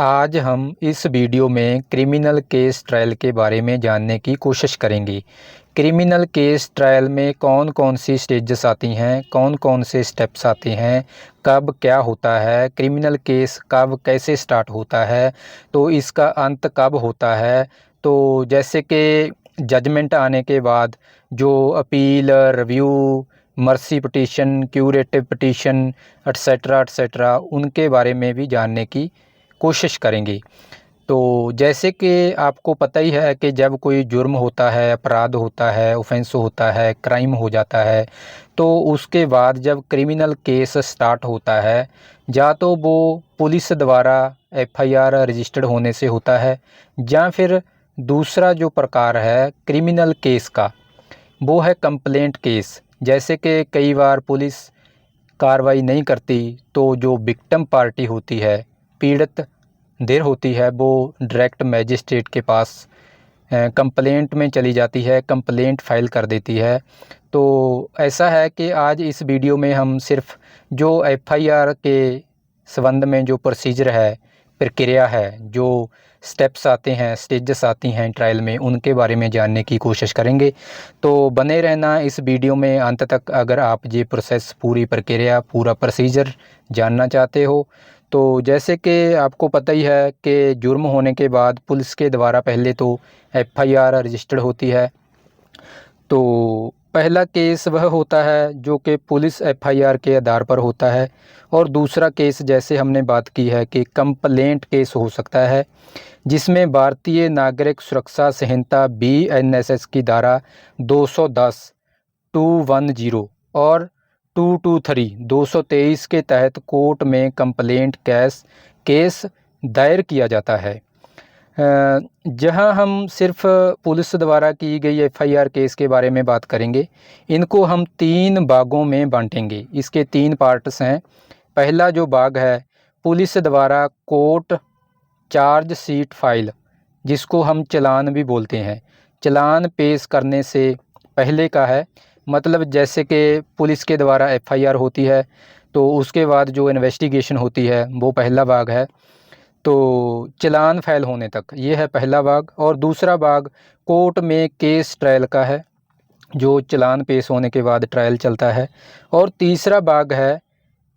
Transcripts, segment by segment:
आज हम इस वीडियो में क्रिमिनल केस ट्रायल के बारे में जानने की कोशिश करेंगे। क्रिमिनल केस ट्रायल में कौन कौन सी स्टेजेस आती हैं, कौन कौन से स्टेप्स आते हैं, कब क्या होता है, क्रिमिनल केस कब कैसे स्टार्ट होता है, तो इसका अंत कब होता है। तो जैसे कि जजमेंट आने के बाद जो appeal, review, mercy petition, curative petition etcetera etcetera उनके बारे में भी जानने की कोशिश करेंगे। तो जैसे कि आपको पता ही है कि जब कोई जुर्म होता है, अपराध होता है, ऑफेंस होता है, क्राइम हो जाता है, तो उसके बाद जब क्रिमिनल केस स्टार्ट होता है, या तो वो पुलिस द्वारा एफआईआर रजिस्टर्ड होने से होता है, या फिर दूसरा जो प्रकार है क्रिमिनल केस का वो है कंप्लेंट केस। जैसे कि कई बार पुलिस कार्रवाई नहीं करती तो जो विक्टिम पार्टी होती है, पीड़ित देर होती है, वो डायरेक्ट मैजिस्ट्रेट के पास कंप्लेंट में चली जाती है, कंप्लेंट फाइल कर देती है। तो ऐसा है कि आज इस वीडियो में हम सिर्फ जो एफआईआर के संबंध में जो प्रोसीजर है, प्रक्रिया है, जो स्टेप्स आते हैं, स्टेजेस आती हैं ट्रायल में, उनके बारे में जानने की कोशिश करेंगे। तो बने रहना इस वीडियो में अंत तक अगर आप ये प्रोसेस, पूरी प्रक्रिया, पूरा प्रोसीजर जानना चाहते हो। तो जैसे कि आपको पता ही है कि जुर्म होने के बाद पुलिस के द्वारा पहले तो एफआईआर रजिस्टर्ड होती है। तो पहला केस वह होता है जो कि पुलिस एफआईआर के आधार पर होता है, और दूसरा केस जैसे हमने बात की है कि कंप्लेंट केस हो सकता है, जिसमें भारतीय नागरिक सुरक्षा संहिता बीएनएसएस की धारा 210, 210 और 223, 223 के तहत कोर्ट में कंप्लेंट केस दायर किया जाता है। जहां हम सिर्फ पुलिस द्वारा की गई एफआईआर केस के बारे में बात करेंगे। इनको हम 3 भागों में बांटेंगे। इसके 3 पार्ट्स हैं। पहला जो भाग है पुलिस द्वारा कोर्ट चार्ज शीट फाइल, जिसको हम चालान भी बोलते हैं, चालान पेश करने से पहले का है। मतलब जैसे कि पुलिस के द्वारा एफआईआर होती है तो उसके बाद जो इन्वेस्टिगेशन होती है वो पहला भाग है। तो चालान फाइल होने तक ये है पहला भाग। और दूसरा भाग कोर्ट में केस ट्रायल का है, जो चालान पेश होने के बाद ट्रायल चलता है। और तीसरा भाग है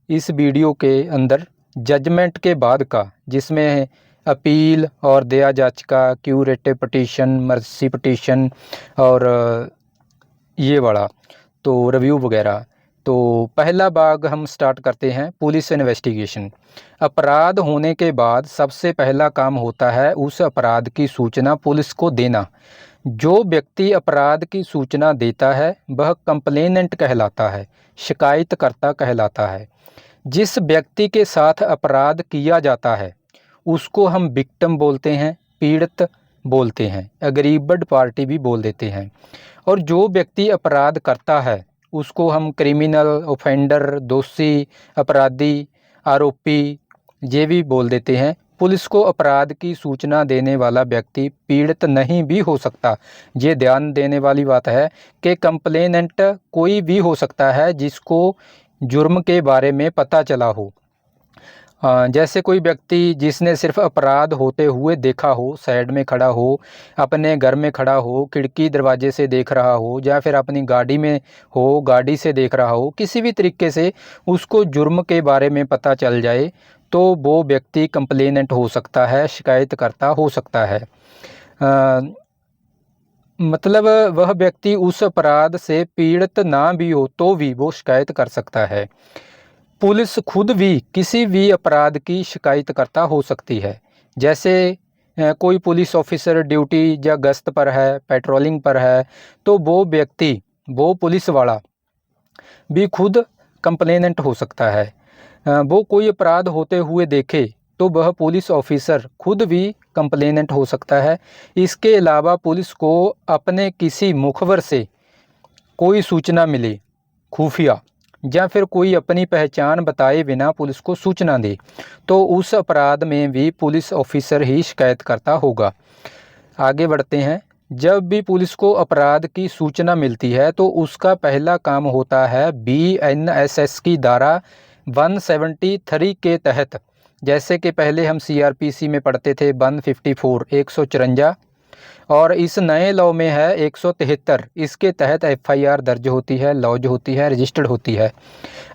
इस वीडियो के अंदर जजमेंट के बाद का, जिसमें अपील और दया याचिका, क्यूरेटिव पिटीशन, मर्सी पिटीशन और ये वाला तो रिव्यू वगैरह। तो पहला भाग हम स्टार्ट करते हैं पुलिस इन्वेस्टिगेशन। अपराध होने के बाद सबसे पहला काम होता है उस अपराध की सूचना पुलिस को देना। जो व्यक्ति अपराध की सूचना देता है वह कंप्लेनेंट कहलाता है, शिकायतकर्ता कहलाता है। जिस व्यक्ति के साथ अपराध किया जाता है उसको हम विक्टिम बोलते हैं, पीड़ित बोलते हैं, अग्रीवर्ड पार्टी भी बोल देते हैं। और जो व्यक्ति अपराध करता है उसको हम क्रिमिनल, ऑफेंडर, दोषी, अपराधी, आरोपी ये भी बोल देते हैं। पुलिस को अपराध की सूचना देने वाला व्यक्ति पीड़ित नहीं भी हो सकता। ये ध्यान देने वाली बात है कि कंप्लेनेंट कोई भी हो सकता है जिसको जुर्म के बारे में पता चला हो। जैसे कोई व्यक्ति जिसने सिर्फ अपराध होते हुए देखा हो, साइड में खड़ा हो, अपने घर में खड़ा हो, खिड़की दरवाजे से देख रहा हो, या फिर अपनी गाड़ी में हो, गाड़ी से देख रहा हो, किसी भी तरीके से उसको जुर्म के बारे में पता चल जाए तो वो व्यक्ति कंप्लेनेंट हो सकता है, शिकायतकर्ता हो सकता है। मतलब वह व्यक्ति उस अपराध से पीड़ित ना भी हो तो भी वो शिकायत कर सकता है। पुलिस खुद भी किसी भी अपराध की शिकायतकर्ता हो सकती है। जैसे कोई पुलिस ऑफिसर ड्यूटी या गश्त पर है, पेट्रोलिंग पर है, तो वो व्यक्ति, वो पुलिस वाला भी खुद कंप्लेनेंट हो सकता है। वो कोई अपराध होते हुए देखे तो वह पुलिस ऑफिसर खुद भी कंप्लेनेंट हो सकता है। इसके अलावा पुलिस को अपने किसी मुखबिर से कोई सूचना मिले, खुफिया, या फिर कोई अपनी पहचान बताए बिना पुलिस को सूचना दे, तो उस अपराध में भी पुलिस ऑफिसर ही शिकायतकर्ता होगा। आगे बढ़ते हैं। जब भी पुलिस को अपराध की सूचना मिलती है तो उसका पहला काम होता है बीएनएसएस की धारा 173 के तहत, जैसे कि पहले हम सीआरपीसी में पढ़ते थे 154 154 और इस नए लॉ में है 173। इसके तहत एफआईआर दर्ज होती है, लॉज होती है, रजिस्टर्ड होती है।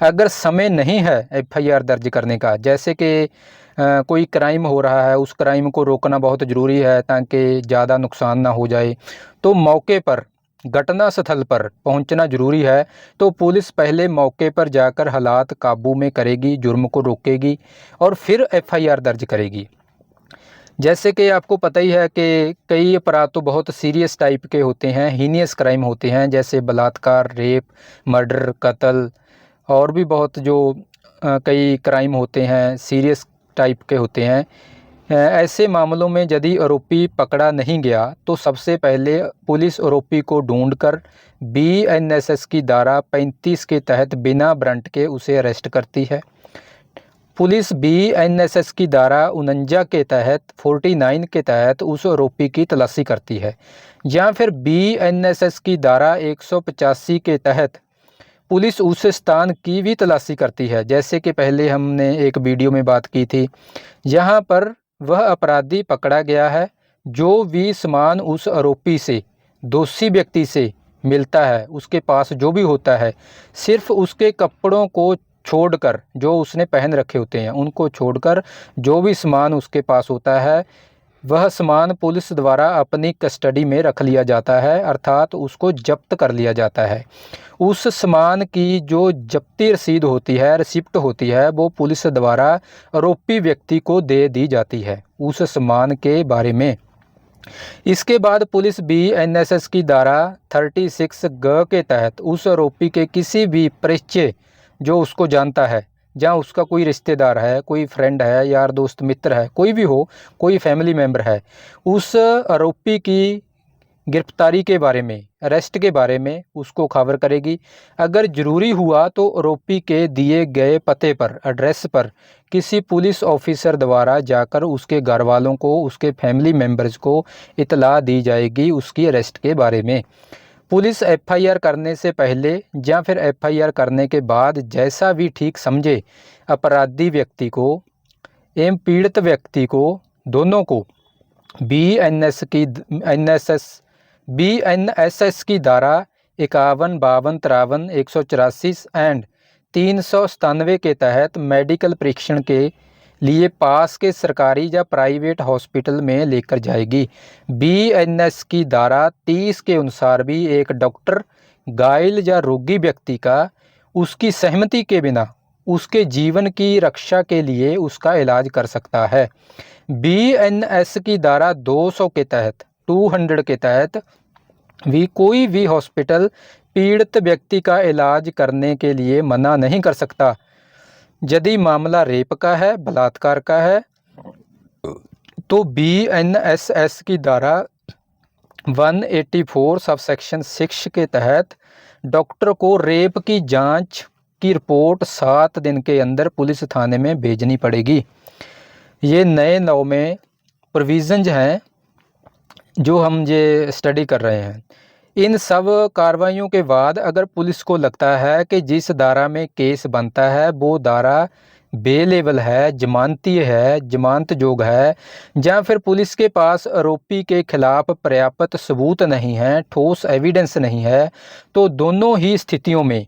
अगर समय नहीं है एफआईआर दर्ज करने का, जैसे कि कोई क्राइम हो रहा है, उस क्राइम को रोकना बहुत ज़रूरी है ताकि ज़्यादा नुकसान ना हो जाए, तो मौके पर घटना स्थल पर पहुंचना ज़रूरी है। तो पुलिस पहले मौके पर जाकर हालात काबू में करेगी, जुर्म को रोकेगी और फिर एफआईआर दर्ज करेगी। जैसे कि आपको पता ही है कि कई अपराध तो बहुत सीरियस टाइप के होते हैं, हीनियस क्राइम होते हैं, जैसे बलात्कार, रेप, मर्डर, कत्ल और भी बहुत जो कई क्राइम होते हैं सीरियस टाइप के होते हैं। ऐसे मामलों में यदि आरोपी पकड़ा नहीं गया तो सबसे पहले पुलिस आरोपी को ढूंढकर बीएनएसएस की धारा 35 के तहत बिना वारंट के उसे अरेस्ट करती है। पुलिस बीएनएसएस की धारा 49 के तहत 49 के तहत उस आरोपी की तलाशी करती है, या फिर बीएनएसएस की धारा 185 के तहत पुलिस उस स्थान की भी तलाशी करती है। जैसे कि पहले हमने एक वीडियो में बात की थी, यहाँ पर वह अपराधी पकड़ा गया है, जो भी सामान उस आरोपी से, दोषी व्यक्ति से मिलता है, उसके पास जो भी होता है, सिर्फ उसके कपड़ों को छोड़कर, जो उसने पहन रखे होते हैं उनको छोड़कर जो भी सामान उसके पास होता है, वह सामान पुलिस द्वारा अपनी कस्टडी में रख लिया जाता है, अर्थात उसको जब्त कर लिया जाता है। उस सामान की जो जब्ती रसीद होती है, रिसिप्ट होती है, वो पुलिस द्वारा आरोपी व्यक्ति को दे दी जाती है उस सामान के बारे में। इसके बाद पुलिस बीएनएसएस की धारा 36 ग के तहत उस आरोपी के किसी भी परिचय, जो उसको जानता है, जहाँ उसका कोई रिश्तेदार है, कोई फ्रेंड है, यार दोस्त मित्र है, कोई भी हो, कोई फैमिली मेम्बर है, उस आरोपी की गिरफ्तारी के बारे में, अरेस्ट के बारे में उसको खबर करेगी। अगर ज़रूरी हुआ तो आरोपी के दिए गए पते पर, एड्रेस पर किसी पुलिस ऑफिसर द्वारा जाकर उसके घर वालों को, उसके फैमिली मेम्बर्स को इतला दी जाएगी उसकी अरेस्ट के बारे में। पुलिस एफआईआर करने से पहले या फिर एफआईआर करने के बाद जैसा भी ठीक समझे, अपराधी व्यक्ति को एवं पीड़ित व्यक्ति को, दोनों को बीएनएसएस की धारा 51, 52, 53, 184 एंड 397 के तहत मेडिकल परीक्षण के लिए पास के सरकारी या प्राइवेट हॉस्पिटल में लेकर जाएगी। बीएनएस की धारा 30 के अनुसार भी एक डॉक्टर घायल या रोगी व्यक्ति का उसकी सहमति के बिना उसके जीवन की रक्षा के लिए उसका इलाज कर सकता है। बीएनएस की धारा 200 के तहत, 200 के तहत भी कोई भी हॉस्पिटल पीड़ित व्यक्ति का इलाज करने के लिए मना नहीं कर सकता। यदि मामला रेप का है, बलात्कार का है, तो बीएनएसएस की धारा 184 सबसेक्शन 6 के तहत डॉक्टर को रेप की जांच की रिपोर्ट 7 दिन के अंदर पुलिस थाने में भेजनी पड़ेगी। ये नए लॉ में प्रोविजंस हैं जो हम ये स्टडी कर रहे हैं। इन सब कार्रवाइयों के बाद अगर पुलिस को लगता है कि जिस धारा में केस बनता है वो धारा बेलेबल है, जमानतीय है, जमानत जोग है, या फिर पुलिस के पास आरोपी के खिलाफ पर्याप्त सबूत नहीं है, ठोस एविडेंस नहीं है, तो दोनों ही स्थितियों में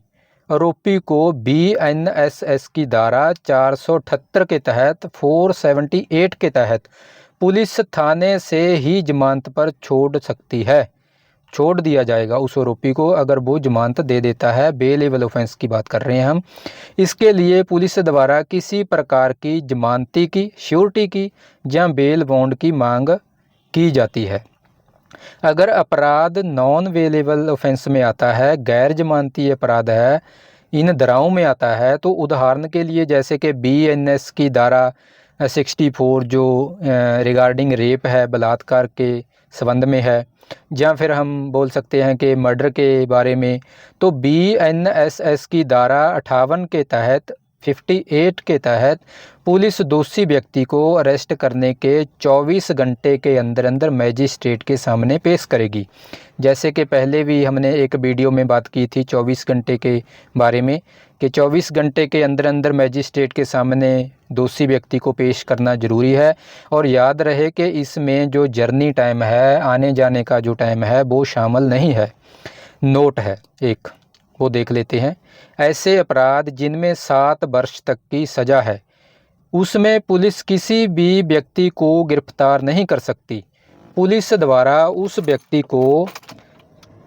आरोपी को बीएनएसएस की धारा 478 के तहत, 478 के तहत पुलिस थाने से ही जमानत पर छोड़ सकती है, छोड़ दिया जाएगा उस आरोपी को अगर वो जमानत दे देता है। बेलेबल ऑफेंस की बात कर रहे हैं हम। इसके लिए पुलिस द्वारा किसी प्रकार की जमानती की, श्योरिटी की या बेल बॉन्ड की मांग की जाती है। अगर अपराध नॉन बेलेबल ऑफेंस में आता है, गैर जमानती अपराध है, इन धाराओं में आता है, तो उदाहरण के लिए जैसे कि बीएनएस की धारा 64 जो रिगार्डिंग रेप है, बलात्कार के संबंध में है, या फिर हम बोल सकते हैं कि मर्डर के बारे में, तो बीएनएसएस की धारा 58 के तहत 58 के तहत पुलिस दोषी व्यक्ति को अरेस्ट करने के 24 घंटे के अंदर अंदर मैजिस्ट्रेट के सामने पेश करेगी। जैसे कि पहले भी हमने एक वीडियो में बात की थी 24 घंटे के बारे में, कि 24 घंटे के अंदर अंदर मैजिस्ट्रेट के सामने दोषी व्यक्ति को पेश करना ज़रूरी है। और याद रहे कि इसमें जो जर्नी टाइम है, आने जाने का जो टाइम है, वो शामिल नहीं है। नोट है एक, वो देख लेते हैं। ऐसे अपराध जिनमें 7 वर्ष तक की सज़ा है, उसमें पुलिस किसी भी व्यक्ति को गिरफ्तार नहीं कर सकती। पुलिस द्वारा उस व्यक्ति को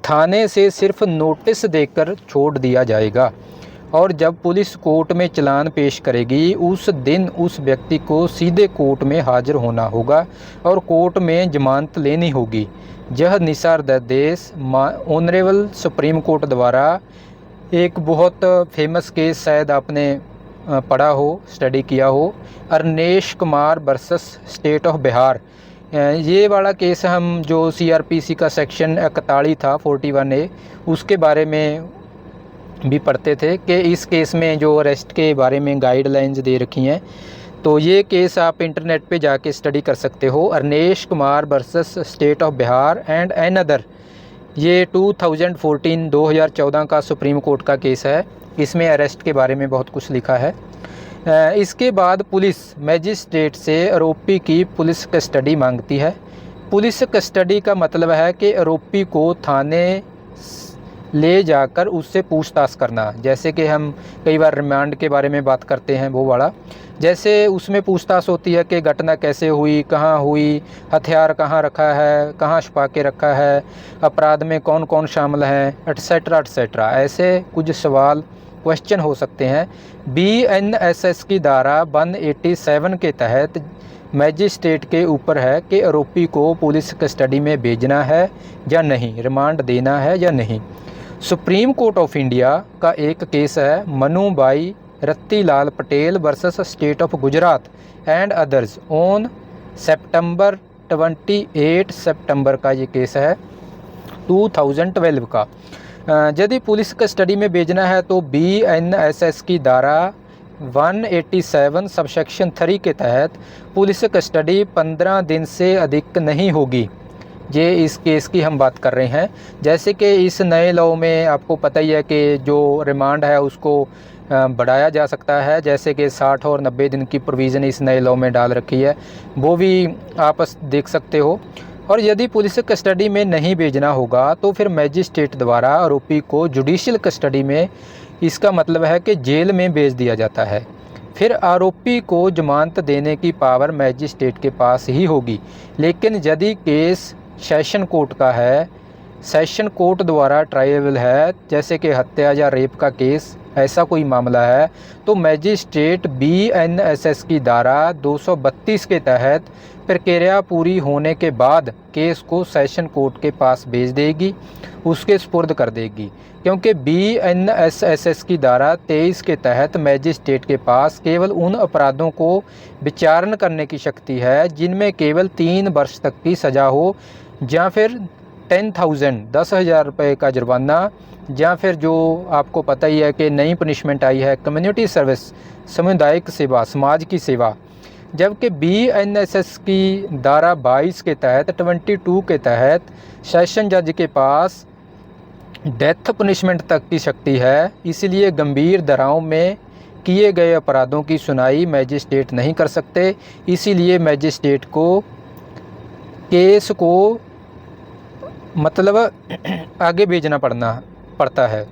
थाने से सिर्फ नोटिस देकर छोड़ दिया जाएगा, और जब पुलिस कोर्ट में चालान पेश करेगी उस दिन उस व्यक्ति को सीधे कोर्ट में हाजिर होना होगा और कोर्ट में जमानत लेनी होगी। यह निशारदेश ऑनरेबल सुप्रीम कोर्ट द्वारा एक बहुत फेमस केस शायद आपने पढ़ा हो, स्टडी किया हो, Arnesh Kumar versus state of Bihar. ये वाला केस हम जो CRPC का सेक्शन 41 था 41A, उसके बारे में भी पढ़ते थे कि इस केस में जो अरेस्ट के बारे में गाइडलाइंस दे रखी हैं। तो ये केस आप इंटरनेट पे जाके स्टडी कर सकते हो। Arnesh Kumar versus state of Bihar and another, ये 2014 का सुप्रीम कोर्ट का केस है। इसमें अरेस्ट के बारे में बहुत कुछ लिखा है। इसके बाद पुलिस मैजिस्ट्रेट से आरोपी की पुलिस कस्टडी मांगती है। पुलिस कस्टडी का मतलब है कि आरोपी को थाने ले जाकर उससे पूछताछ करना। जैसे कि हम कई बार रिमांड के बारे में बात करते हैं, वो वाला। जैसे उसमें पूछताछ होती है कि घटना कैसे हुई, कहाँ हुई, हथियार कहाँ रखा है, कहाँ छुपा के रखा है, अपराध में कौन कौन शामिल हैं, एटसेट्रा एटसेट्रा। ऐसे कुछ सवाल क्वेश्चन हो सकते हैं। BNSS की धारा 187 के तहत मैजिस्ट्रेट के ऊपर है कि आरोपी को पुलिस कस्टडी में भेजना है या नहीं, रिमांड देना है या नहीं। सुप्रीम कोर्ट ऑफ इंडिया का एक केस है Manubhai Rattilal Patel versus state of Gujarat and others on सितंबर 28 सितंबर का ये केस है 2012 का। यदि पुलिस कस्टडी में भेजना है तो BNSS की धारा 187 सबसेक्शन 3 के तहत पुलिस कस्टडी 15 दिन से अधिक नहीं होगी। ये इस केस की हम बात कर रहे हैं। जैसे कि इस नए लॉ में आपको पता ही है कि जो रिमांड है उसको बढ़ाया जा सकता है। जैसे कि 60 और 90 दिन की प्रोविज़न इस नए लॉ में डाल रखी है, वो भी आप देख सकते हो। और यदि पुलिस कस्टडी में नहीं भेजना होगा तो फिर मैजिस्ट्रेट द्वारा आरोपी को जुडिशियल कस्टडी में, इसका मतलब है कि जेल में भेज दिया जाता है। फिर आरोपी को जमानत देने की पावर मैजिस्ट्रेट के पास ही होगी। लेकिन यदि केस सेशन कोर्ट का है, सेशन कोर्ट द्वारा ट्रायबल है, जैसे कि हत्या या रेप का केस, ऐसा कोई मामला है, तो मैजिस्ट्रेट BNSS की धारा 232 के तहत प्रक्रिया पूरी होने के बाद केस को सेशन कोर्ट के पास भेज देगी, उसके सुपुर्द कर देगी। क्योंकि BNSS की धारा 23 के तहत मैजिस्ट्रेट के पास केवल उन अपराधों को विचारण करने की शक्ति है जिनमें केवल 3 वर्ष तक की सज़ा हो, या फिर 10,000 रुपये का जुर्माना, या फिर जो आपको पता ही है कि नई पनिशमेंट आई है कम्युनिटी सर्विस, सामुदायिक सेवा, समाज की सेवा। जबकि BNSS की धारा 22 के तहत 22 के तहत सेशन जज के पास डेथ पनिशमेंट तक की शक्ति है। इसलिए गंभीर धाराओं में किए गए अपराधों की सुनाई मैजिस्ट्रेट नहीं कर सकते। इसीलिए मैजिस्ट्रेट को केस को मतलब आगे भेजना पड़ता है।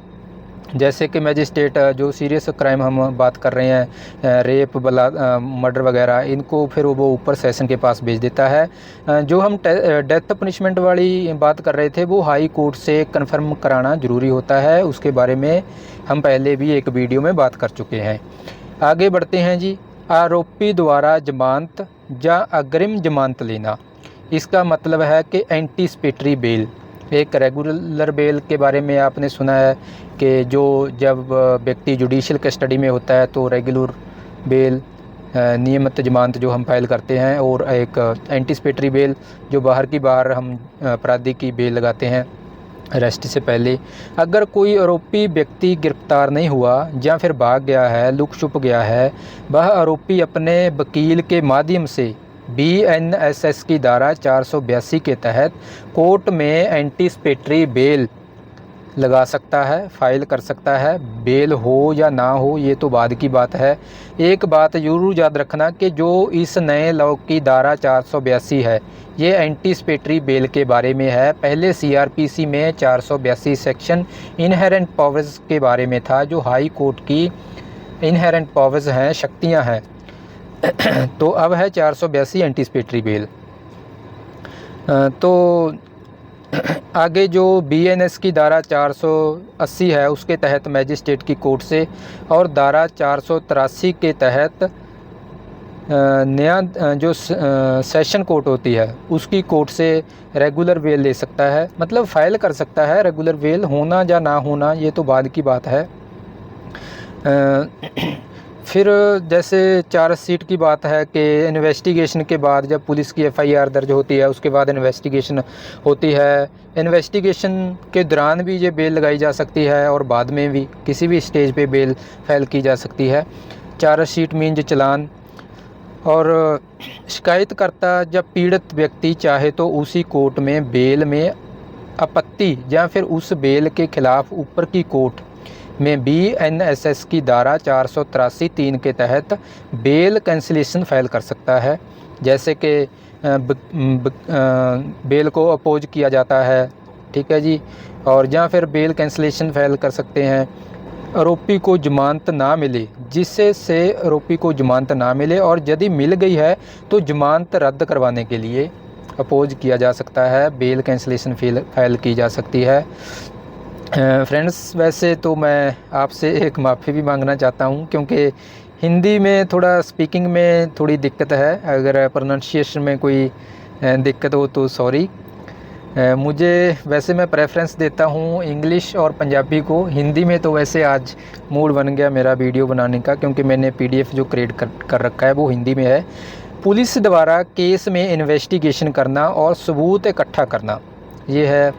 जैसे कि मैजिस्ट्रेट जो सीरियस क्राइम हम बात कर रहे हैं, रेप, मर्डर वगैरह, इनको फिर वो ऊपर सेशन के पास भेज देता है। जो हम डेथ पनिशमेंट वाली बात कर रहे थे वो हाई कोर्ट से कंफर्म कराना ज़रूरी होता है। उसके बारे में हम पहले भी एक वीडियो में बात कर चुके हैं। आगे बढ़ते हैं जी। आरोपी द्वारा जमानत या अग्रिम जमानत लेना, इसका मतलब है कि एंटीसिपेटरी बेल। एक रेगुलर बेल के बारे में आपने सुना है कि जो जब व्यक्ति जुडिशियल कस्टडी में होता है तो रेगुलर बेल, नियमित जमानत जो हम फाइल करते हैं, और एक एंटीसिपेटरी बेल जो बाहर की बाहर हम अपराधी की बेल लगाते हैं। अरेस्ट से पहले अगर कोई आरोपी व्यक्ति गिरफ्तार नहीं हुआ या फिर भाग गया है, लुक छुप गया है, वह आरोपी अपने वकील के माध्यम से BNSS की धारा 482 के तहत कोर्ट में एंटीसिपेटरी बेल लगा सकता है, फाइल कर सकता है। बेल हो या ना हो ये तो बाद की बात है। एक बात ज़रूर याद रखना कि जो इस नए लॉ की धारा 482 है ये एंटीसिपेटरी बेल के बारे में है। पहले CRPC में 482 सेक्शन इनहेरेंट पावर्स के बारे में था, जो हाई कोर्ट की इनहेरेंट पावर्स हैं, शक्तियां हैं। तो अब है 482 एंटीसिपेटरी बेल। तो आगे जो BNS की धारा 480 है उसके तहत मैजिस्ट्रेट की कोर्ट से, और धारा 483 के तहत नया जो सेशन कोर्ट होती है उसकी कोर्ट से रेगुलर बेल ले सकता है, मतलब फ़ाइल कर सकता है। रेगुलर बेल होना या ना होना ये तो बाद की बात है। फिर जैसे चार्जशीट की बात है कि इन्वेस्टिगेशन के बाद जब पुलिस की FIR दर्ज होती है उसके बाद इन्वेस्टिगेशन होती है। इन्वेस्टिगेशन के दौरान भी ये बेल लगाई जा सकती है और बाद में भी किसी भी स्टेज पे बेल फाइल की जा सकती है। चार्जशीट मीन्स चालान। और शिकायतकर्ता जब पीड़ित व्यक्ति चाहे तो उसी कोर्ट में बेल में आपत्ति या फिर उस बेल के खिलाफ ऊपर की कोर्ट में BNSS की धारा 483(3) के तहत बेल कैंसिलेशन फाइल कर सकता है। जैसे कि बेल को अपोज किया जाता है, ठीक है जी, और या फिर बेल कैंसिलेशन फाइल कर सकते हैं। आरोपी को जमानत ना मिले, जिससे से आरोपी को जमानत ना मिले और यदि मिल गई है तो जमानत रद्द करवाने के लिए अपोज किया जा सकता है, बेल कैंसिलेशन फाइल की जा सकती है। फ्रेंड्स, वैसे तो मैं आपसे एक माफ़ी भी मांगना चाहता हूं क्योंकि हिंदी में थोड़ा स्पीकिंग में थोड़ी दिक्कत है। अगर प्रोनाउंसिएशन में कोई दिक्कत हो तो सॉरी। वैसे मैं प्रेफरेंस देता हूं इंग्लिश और पंजाबी को। हिंदी में तो वैसे आज मूड बन गया मेरा वीडियो बनाने का, क्योंकि मैंने PDF जो क्रिएट कर रखा है वो हिंदी में है। पुलिस द्वारा केस में इन्वेस्टिगेशन करना और सबूत इकट्ठा करना, ये है।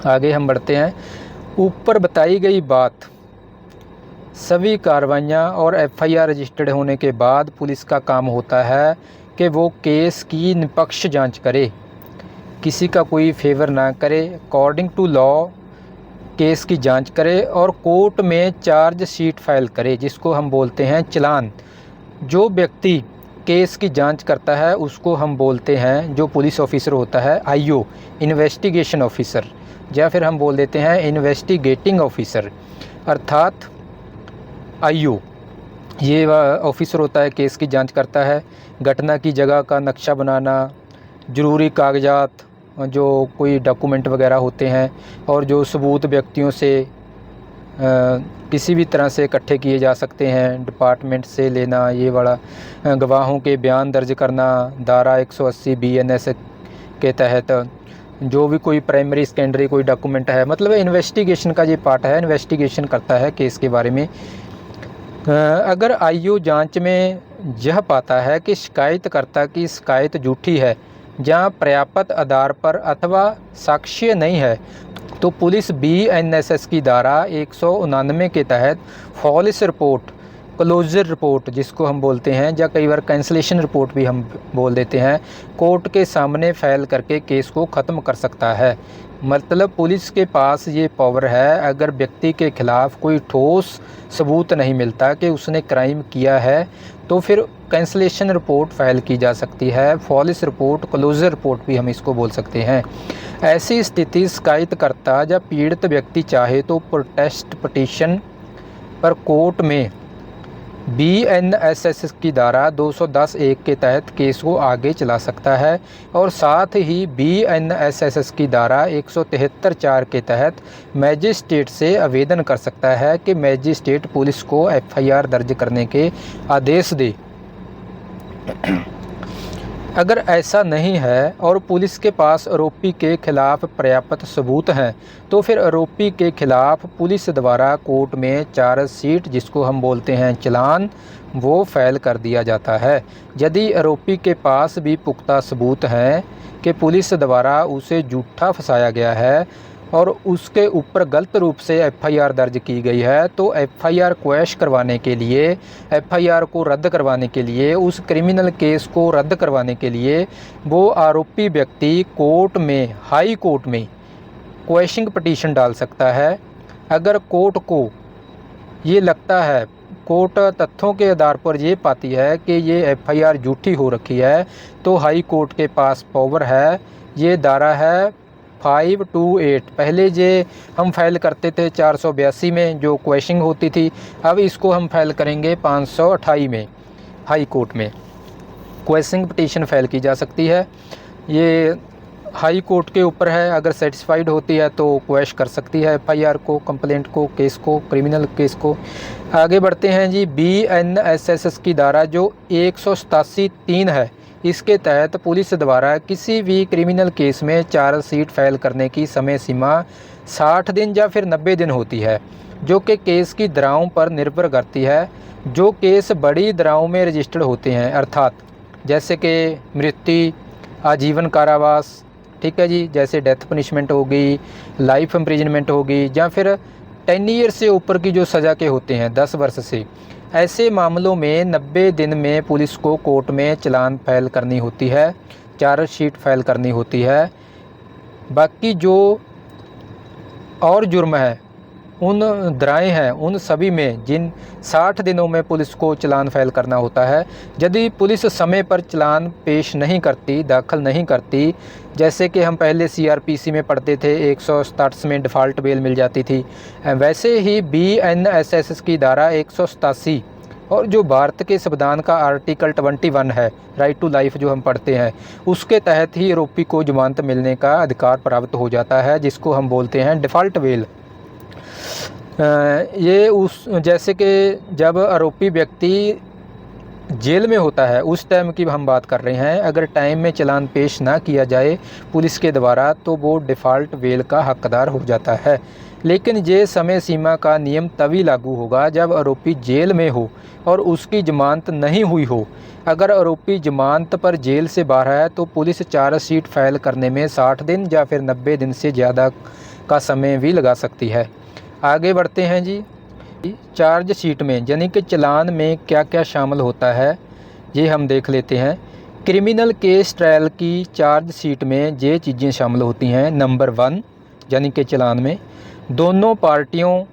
आगे हम बढ़ते हैं। ऊपर बताई गई बात सभी कार्रवाइयाँ और FIR रजिस्टर्ड होने के बाद पुलिस का काम होता है कि वो केस की निष्पक्ष जांच करे, किसी का कोई फेवर ना करे, अकॉर्डिंग टू लॉ केस की जांच करे और कोर्ट में चार्जशीट फाइल करे, जिसको हम बोलते हैं चालान। जो व्यक्ति केस की जांच करता है उसको हम बोलते हैं, जो पुलिस ऑफिसर होता है, IO इन्वेस्टिगेशन ऑफिसर, या फिर हम बोल देते हैं इन्वेस्टिगेटिंग ऑफिसर, अर्थात IO। ये ऑफिसर होता है, केस की जांच करता है। घटना की जगह का नक्शा बनाना, ज़रूरी कागजात, जो कोई डॉक्यूमेंट वगैरह होते हैं, और जो सबूत व्यक्तियों से किसी भी तरह से इकट्ठे किए जा सकते हैं, डिपार्टमेंट से लेना, ये वाला गवाहों के बयान दर्ज करना, धारा 180 BNS के तहत जो भी कोई प्राइमरी सेकेंडरी कोई डॉक्यूमेंट है, मतलब इन्वेस्टिगेशन का ये पार्ट है, इन्वेस्टिगेशन करता है केस के बारे में। अगर IO जांच में यह पाता है कि शिकायतकर्ता की शिकायत झूठी है या पर्याप्त आधार पर अथवा साक्ष्य नहीं है, तो पुलिस BNSS की धारा 199 के तहत फॉल्स रिपोर्ट, क्लोजर रिपोर्ट जिसको हम बोलते हैं, या कई बार कैंसिलेशन रिपोर्ट भी हम बोल देते हैं, कोर्ट के सामने फाइल करके केस को ख़त्म कर सकता है। मतलब पुलिस के पास ये पावर है, अगर व्यक्ति के खिलाफ कोई ठोस सबूत नहीं मिलता कि उसने क्राइम किया है, तो फिर कैंसिलेशन रिपोर्ट फाइल की जा सकती है। फॉल्स रिपोर्ट, क्लोजर रिपोर्ट भी हम इसको बोल सकते हैं। ऐसी स्थिति शिकायतकर्ता या पीड़ित व्यक्ति चाहे तो प्रोटेस्ट पिटीशन पर कोर्ट में BNSS की धारा 210(1) के तहत केस को आगे चला सकता है, और साथ ही BNSS की धारा 173(4) के तहत मैजिस्ट्रेट से आवेदन कर सकता है कि मैजिस्ट्रेट पुलिस को FIR दर्ज करने के आदेश दे। अगर ऐसा नहीं है और पुलिस के पास आरोपी के खिलाफ पर्याप्त सबूत हैं, तो फिर आरोपी के खिलाफ पुलिस द्वारा कोर्ट में चार्जशीट, जिसको हम बोलते हैं चालान, वो फाइल कर दिया जाता है। यदि आरोपी के पास भी पुख्ता सबूत हैं कि पुलिस द्वारा उसे झूठा फंसाया गया है और उसके ऊपर गलत रूप से एफआईआर दर्ज की गई है, तो एफआईआर क्वैश करवाने के लिए, एफआईआर को रद्द करवाने के लिए, उस क्रिमिनल केस को रद्द करवाने के लिए वो आरोपी व्यक्ति कोर्ट में, हाई कोर्ट में क्वैशिंग पटिशन डाल सकता है। अगर कोर्ट को ये लगता है, कोर्ट तथ्यों के आधार पर ये पाती है कि ये एफआईआर झूठी हो रखी है, तो हाई कोर्ट के पास पावर है, ये धारा है 528। पहले जे हम फाइल करते थे 482 में जो क्वैशिंग होती थी, अब इसको हम फाइल करेंगे 528 में। हाई कोर्ट में क्वैशिंग पटिशन फाइल की जा सकती है। ये हाई कोर्ट के ऊपर है, अगर सेटिस्फाइड होती है तो क्वैश कर सकती है एफआईआर को, कंप्लेंट को, केस को, क्रिमिनल केस को। आगे बढ़ते हैं जी। बीएनएसएस की धारा जो 187(3) है, इसके तहत पुलिस द्वारा किसी भी क्रिमिनल केस में चार्जशीट फाइल करने की समय सीमा 60 दिन या फिर 90 दिन होती है, जो कि केस की धाराओं पर निर्भर करती है। जो केस बड़ी धाराओं में रजिस्टर्ड होते हैं, अर्थात जैसे कि मृत्यु, आजीवन कारावास, ठीक है जी, जैसे डेथ पनिशमेंट होगी, लाइफ इम्प्रिजनमेंट होगी, या फिर 10 ईयर से ऊपर की जो सज़ा के होते हैं 10 वर्ष से, ऐसे मामलों में 90 दिन में पुलिस को कोर्ट में चालान फाइल करनी होती है, चार्जशीट फाइल करनी होती है। बाकी जो और जुर्म है, उन धाराएँ हैं, उन सभी में जिन 60 दिनों में पुलिस को चालान फाइल करना होता है। यदि पुलिस समय पर चालान पेश नहीं करती, दाखिल नहीं करती, जैसे कि हम पहले सीआरपीसी में पढ़ते थे 167 में डिफ़ॉल्ट बेल मिल जाती थी, वैसे ही बीएनएसएस की धारा 187 और जो भारत के संविधान का आर्टिकल 21 है, राइट टू लाइफ जो हम पढ़ते हैं, उसके तहत ही आरोपी को जमानत मिलने का अधिकार प्राप्त हो जाता है, जिसको हम बोलते हैं डिफ़ॉल्ट बेल। ये उस जैसे कि जब आरोपी व्यक्ति जेल में होता है उस टाइम की हम बात कर रहे हैं। अगर टाइम में चालान पेश ना किया जाए पुलिस के द्वारा तो वो डिफ़ॉल्ट बेल का हकदार हो जाता है। लेकिन ये समय सीमा का नियम तभी लागू होगा जब आरोपी जेल में हो और उसकी जमानत नहीं हुई हो। अगर आरोपी जमानत पर जेल से बाहर है तो पुलिस चार्जशीट फाइल करने में 60 दिन या फिर 90 दिन से ज़्यादा का समय भी लगा सकती है। आगे बढ़ते हैं जी। चार्जशीट में यानी कि चालान में क्या क्या शामिल होता है ये हम देख लेते हैं। क्रिमिनल केस ट्रायल की चार्जशीट में ये चीज़ें शामिल होती हैं। नंबर 1 यानी कि चालान में दोनों पार्टियों,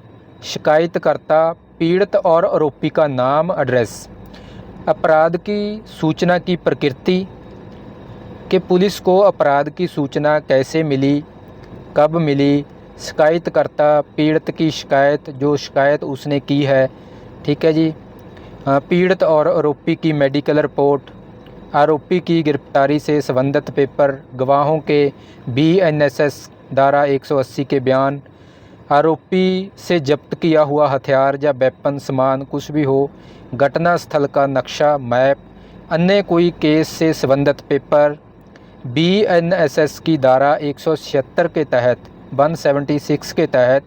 शिकायतकर्ता, पीड़ित और आरोपी का नाम, एड्रेस, अपराध की सूचना की प्रकृति कि पुलिस को अपराध की सूचना कैसे मिली, कब मिली, शिकायतकर्ता, पीड़ित की शिकायत, जो शिकायत उसने की है, ठीक है जी, पीड़ित और आरोपी की मेडिकल रिपोर्ट, आरोपी की गिरफ्तारी से संबंधित पेपर, गवाहों के बीएनएसएस धारा 180 के बयान, आरोपी से जब्त किया हुआ हथियार या वेपन सामान कुछ भी हो, घटना स्थल का नक्शा, मैप, अन्य कोई केस से संबंधित पेपर, बीएनएसएस की धारा 176 के तहत 176 के तहत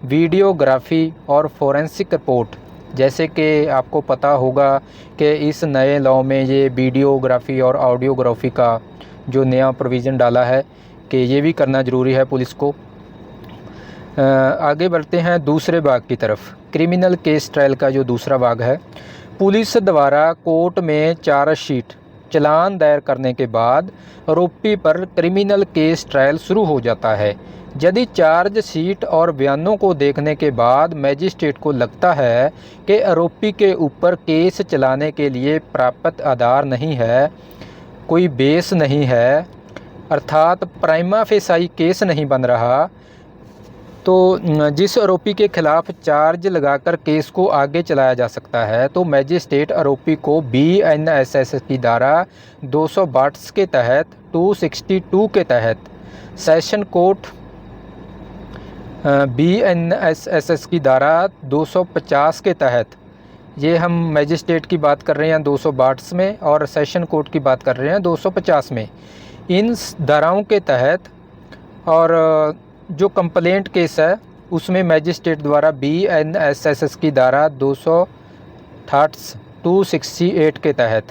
वीडियोग्राफी और फोरेंसिक रिपोर्ट। जैसे कि आपको पता होगा कि इस नए लॉ में ये वीडियोग्राफी और ऑडियोग्राफी का जो नया प्रोविज़न डाला है कि ये भी करना ज़रूरी है पुलिस को। आगे बढ़ते हैं दूसरे भाग की तरफ। क्रिमिनल केस ट्रायल का जो दूसरा भाग है, पुलिस द्वारा कोर्ट में चार्जशीट, चालान दायर करने के बाद आरोपी पर क्रिमिनल केस ट्रायल शुरू हो जाता है। यदि चार्जशीट और बयानों को देखने के बाद मजिस्ट्रेट को लगता है कि आरोपी के ऊपर केस चलाने के लिए पर्याप्त आधार नहीं है, कोई बेस नहीं है, अर्थात प्राइमा फेसाई केस नहीं बन रहा, तो जिस आरोपी के खिलाफ चार्ज लगाकर केस को आगे चलाया जा सकता है, तो मजिस्ट्रेट आरोपी को बीएनएसएस की धारा 262 के तहत, 262 के तहत, सेशन कोर्ट बीएनएसएस की धारा 250 के तहत, ये हम मजिस्ट्रेट की बात कर रहे हैं 262 में और सेशन कोर्ट की बात कर रहे हैं 250 में, इन धाराओं के तहत, और जो कंप्लेंट केस है उसमें मजिस्ट्रेट द्वारा बीएनएसएस की धारा 268 के तहत,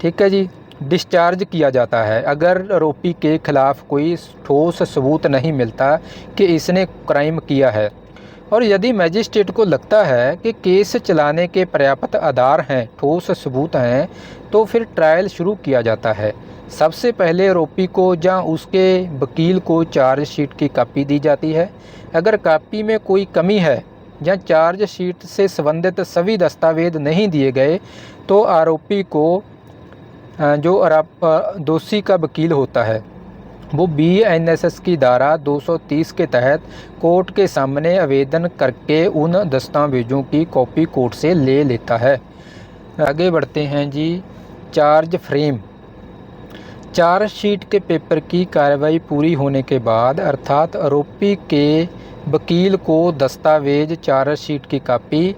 ठीक है जी, डिस्चार्ज किया जाता है अगर आरोपी के खिलाफ कोई ठोस सबूत नहीं मिलता कि इसने क्राइम किया है, और यदि मजिस्ट्रेट को लगता है कि केस चलाने के पर्याप्त आधार हैं, ठोस सबूत हैं, तो फिर ट्रायल शुरू किया जाता है। सबसे पहले आरोपी को या उसके वकील को चार्जशीट की कॉपी दी जाती है। अगर कॉपी में कोई कमी है या चार्जशीट से संबंधित सभी दस्तावेज नहीं दिए गए, तो आरोपी को जो दोषी का वकील होता है वो BENSS की धारा 230 के तहत कोर्ट के सामने आवेदन करके उन दस्तावेज़ों की कॉपी कोर्ट से ले लेता है। आगे बढ़ते हैं जी। Charge frame. चार्जशीट के पेपर की कार्रवाई पूरी होने के बाद अर्थात आरोपी के वकील को दस्तावेज चार्जशीट की कॉपी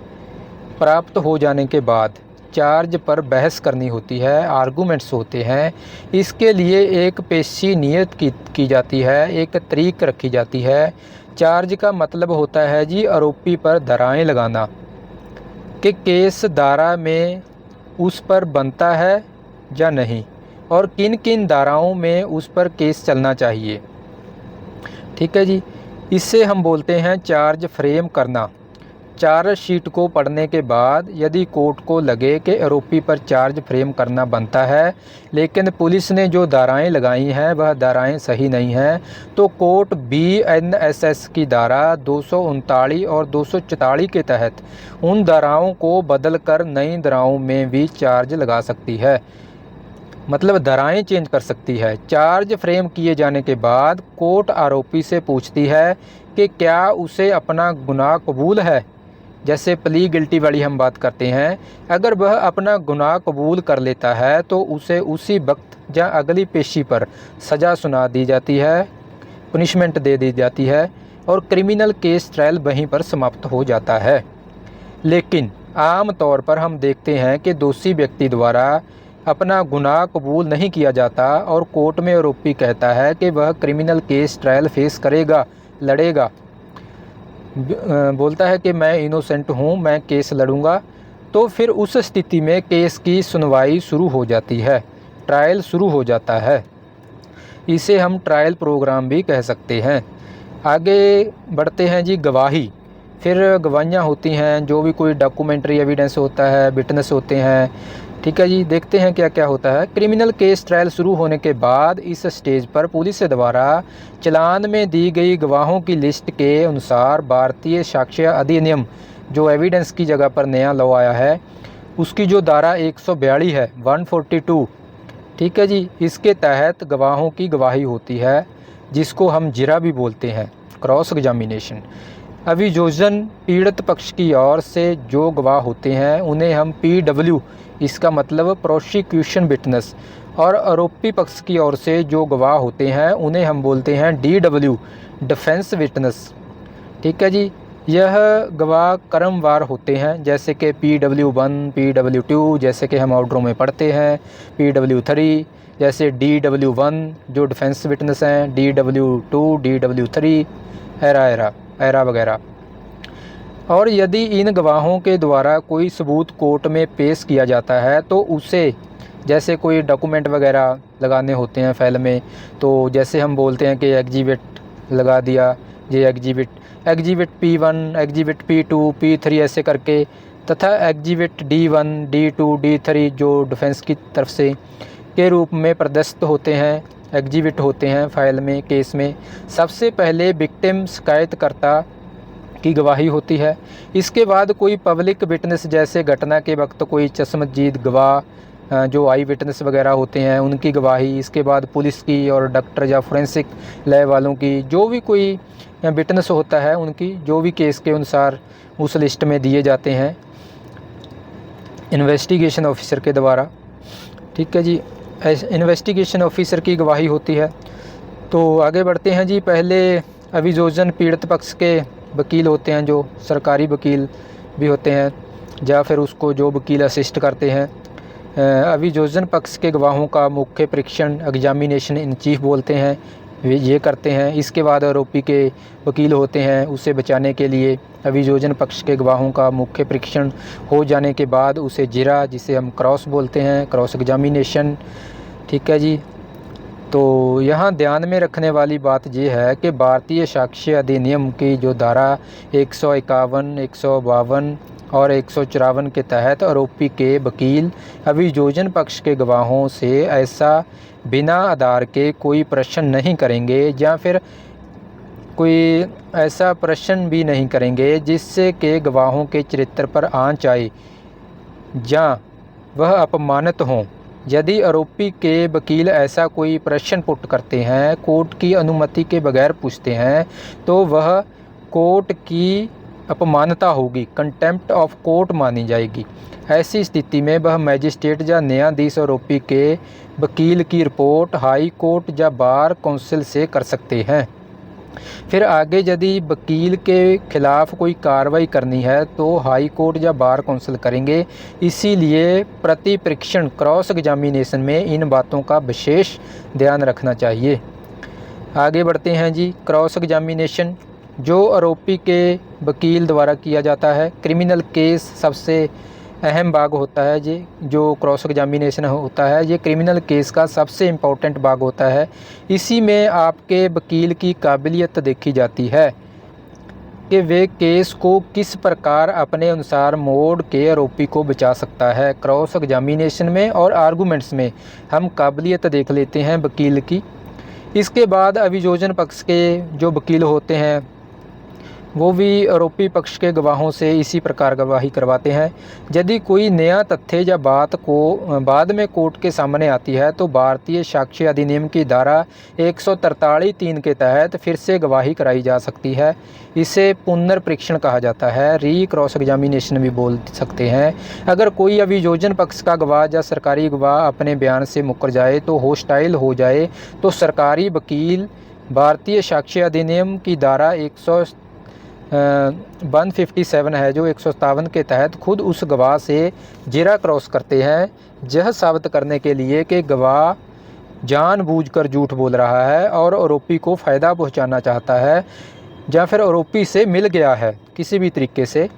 प्राप्त हो जाने के बाद चार्ज पर बहस करनी होती है, आर्गूमेंट्स होते हैं। इसके लिए एक पेशी नियत की जाती है, एक तारीख रखी जाती है। चार्ज का मतलब होता है जी आरोपी पर धाराएं लगाना कि केस धारा में उस पर बनता है या नहीं, और किन किन धाराओं में उस पर केस चलना चाहिए। ठीक है जी, इससे हम बोलते हैं चार्ज फ्रेम करना। चार्जशीट को पढ़ने के बाद यदि कोर्ट को लगे कि आरोपी पर चार्ज फ्रेम करना बनता है, लेकिन पुलिस ने जो धाराएं लगाई हैं वह धाराएं सही नहीं हैं, तो कोर्ट BENSS की धारा 239 और 244 के तहत उन धाराओं को बदलकर नई धाराओं में भी चार्ज लगा सकती है, मतलब धाराएं चेंज कर सकती है। चार्ज फ्रेम किए जाने के बाद कोर्ट आरोपी से पूछती है कि क्या उसे अपना गुनाह कबूल है। जैसे प्ली गिल्टी वाली हम बात करते हैं, अगर वह अपना गुनाह कबूल कर लेता है तो उसे उसी वक्त या अगली पेशी पर सज़ा सुना दी जाती है, पनिशमेंट दे दी जाती है, और क्रिमिनल केस ट्रायल वहीं पर समाप्त हो जाता है। लेकिन आम तौर पर हम देखते हैं कि दोषी व्यक्ति द्वारा अपना गुनाह कबूल नहीं किया जाता और कोर्ट में आरोपी कहता है कि वह क्रिमिनल केस ट्रायल फेस करेगा, लड़ेगा, बोलता है कि मैं इनोसेंट हूँ, मैं केस लड़ूंगा। तो फिर उस स्थिति में केस की सुनवाई शुरू हो जाती है, ट्रायल शुरू हो जाता है। इसे हम ट्रायल प्रोग्राम भी कह सकते हैं। आगे बढ़ते हैं जी। गवाही। फिर गवाहियाँ होती हैं, जो भी कोई डॉक्यूमेंट्री एविडेंस होता है, विटनेस होते हैं। ठीक है जी, देखते हैं क्या क्या होता है। क्रिमिनल केस ट्रायल शुरू होने के बाद इस स्टेज पर पुलिस द्वारा चालान में दी गई गवाहों की लिस्ट के अनुसार भारतीय साक्ष्य अधिनियम, जो एविडेंस की जगह पर नया लॉ आया है, उसकी जो धारा 142 है, 142, ठीक है जी, इसके तहत गवाहों की गवाही होती है, जिसको हम जिरा भी बोलते हैं, क्रॉस एग्जामिनेशन। अभियोजन पीड़ित पक्ष की ओर से जो गवाह होते हैं उन्हें हम PW, इसका मतलब प्रोसिक्यूशन विटनेस, और आरोपी पक्ष की ओर से जो गवाह होते हैं उन्हें हम बोलते हैं DW, डिफेंस विटनेस। ठीक है जी, यह गवाह क्रमवार होते हैं, जैसे कि PW1, PW2, जैसे कि हम ऑर्डरों में पढ़ते हैं, PW3, जैसे DW1 जो डिफेंस विटनेस हैं, DW2, DW3, एरा वगैरह। और यदि इन गवाहों के द्वारा कोई सबूत कोर्ट में पेश किया जाता है तो उसे, जैसे कोई डॉक्यूमेंट वगैरह लगाने होते हैं फाइल में, तो जैसे हम बोलते हैं कि एग्जिबिट लगा दिया, ये exhibit P1, exhibit P2, P3 ऐसे करके, तथा एग्जिबिट D1, D2, D3 जो डिफेंस की तरफ से के रूप में प्रदर्शित होते हैं, एग्जिबिट होते हैं फाइल में, केस में। सबसे पहले विक्टिम शिकायतकर्ता की गवाही होती है। इसके बाद कोई पब्लिक विटनेस, जैसे घटना के वक्त कोई चश्मदीद गवाह जो आई विटनेस वगैरह होते हैं उनकी गवाही। इसके बाद पुलिस की और डॉक्टर या फोरेंसिक लैब वालों की, जो भी कोई विटनेस होता है उनकी, जो भी केस के अनुसार उस लिस्ट में दिए जाते हैं इन्वेस्टिगेशन ऑफिसर के द्वारा। ठीक है जी, इन्वेस्टिगेशन ऑफिसर की गवाही होती है। तो आगे बढ़ते हैं जी। पहले अभियोजन पीड़ित पक्ष के वकील होते हैं, जो सरकारी वकील भी होते हैं, या फिर उसको जो वकील असिस्ट करते हैं। अभियोजन पक्ष के गवाहों का मुख्य परीक्षण एग्जामिनेशन इन चीफ बोलते हैं, ये करते हैं। इसके बाद आरोपी के वकील होते हैं, उसे बचाने के लिए अभियोजन पक्ष के गवाहों का मुख्य परीक्षण हो जाने के बाद उसे जिरा, जिसे हम क्रॉस बोलते हैं, क्रॉस एग्जामिनेशन, ठीक है जी। तो यहाँ ध्यान में रखने वाली बात ये है कि भारतीय साक्ष्य अधिनियम की जो धारा 151, 152 और 154 के तहत आरोपी के वकील अभियोजन पक्ष के गवाहों से ऐसा बिना आधार के कोई प्रश्न नहीं करेंगे या फिर कोई ऐसा प्रश्न भी नहीं करेंगे जिससे कि गवाहों के चरित्र पर आंच आए या वह अपमानित हों। यदि आरोपी के वकील ऐसा कोई प्रश्न पुट करते हैं, कोर्ट की अनुमति के बगैर पूछते हैं, तो वह कोर्ट की अपमानता होगी, कंटेम्प्ट ऑफ कोर्ट मानी जाएगी। ऐसी स्थिति में वह मजिस्ट्रेट या न्यायाधीश आरोपी के वकील की रिपोर्ट हाई कोर्ट या बार काउंसिल से कर सकते हैं। फिर आगे यदि वकील के खिलाफ़ कोई कार्रवाई करनी है तो हाई कोर्ट या बार काउंसिल करेंगे। इसीलिए प्रति परीक्षण क्रॉस एग्जामिनेशन में इन बातों का विशेष ध्यान रखना चाहिए। आगे बढ़ते हैं जी। क्रॉस एग्जामिनेशन जो आरोपी के वकील द्वारा किया जाता है। क्रिमिनल केस सबसे अहम भाग होता है जी, जो क्रॉस एग्जामिनेशन होता है ये क्रिमिनल केस का सबसे इम्पोर्टेंट भाग होता है। इसी में आपके वकील की काबिलियत देखी जाती है कि वे केस को किस प्रकार अपने अनुसार मोड़ के आरोपी को बचा सकता है। क्रॉस एग्जामिनेशन में और आर्गूमेंट्स में हम काबिलियत देख लेते हैं वकील की। इसके बाद अभियोजन पक्ष के जो वकील होते हैं वो भी आरोपी पक्ष के गवाहों से इसी प्रकार गवाही करवाते हैं। यदि कोई नया तथ्य या बात को बाद में कोर्ट के सामने आती है तो भारतीय साक्ष्य अधिनियम की धारा 143(3) के तहत फिर से गवाही कराई जा सकती है। इसे पुनर्परीक्षण कहा जाता है, री क्रॉस एग्जामिनेशन भी बोल सकते हैं। अगर कोई अभियोजन पक्ष का गवाह या सरकारी गवाह अपने बयान से मुकर जाए तो होस्टाइल हो जाए तो सरकारी वकील भारतीय साक्ष्य अधिनियम की धारा 157 है जो 157 के तहत खुद उस गवाह से जीरा क्रॉस करते हैं, यह साबित करने के लिए कि गवाह जानबूझकर झूठ बोल रहा है और आरोपी को फ़ायदा पहुंचाना चाहता है या फिर आरोपी से मिल गया है किसी भी तरीके से।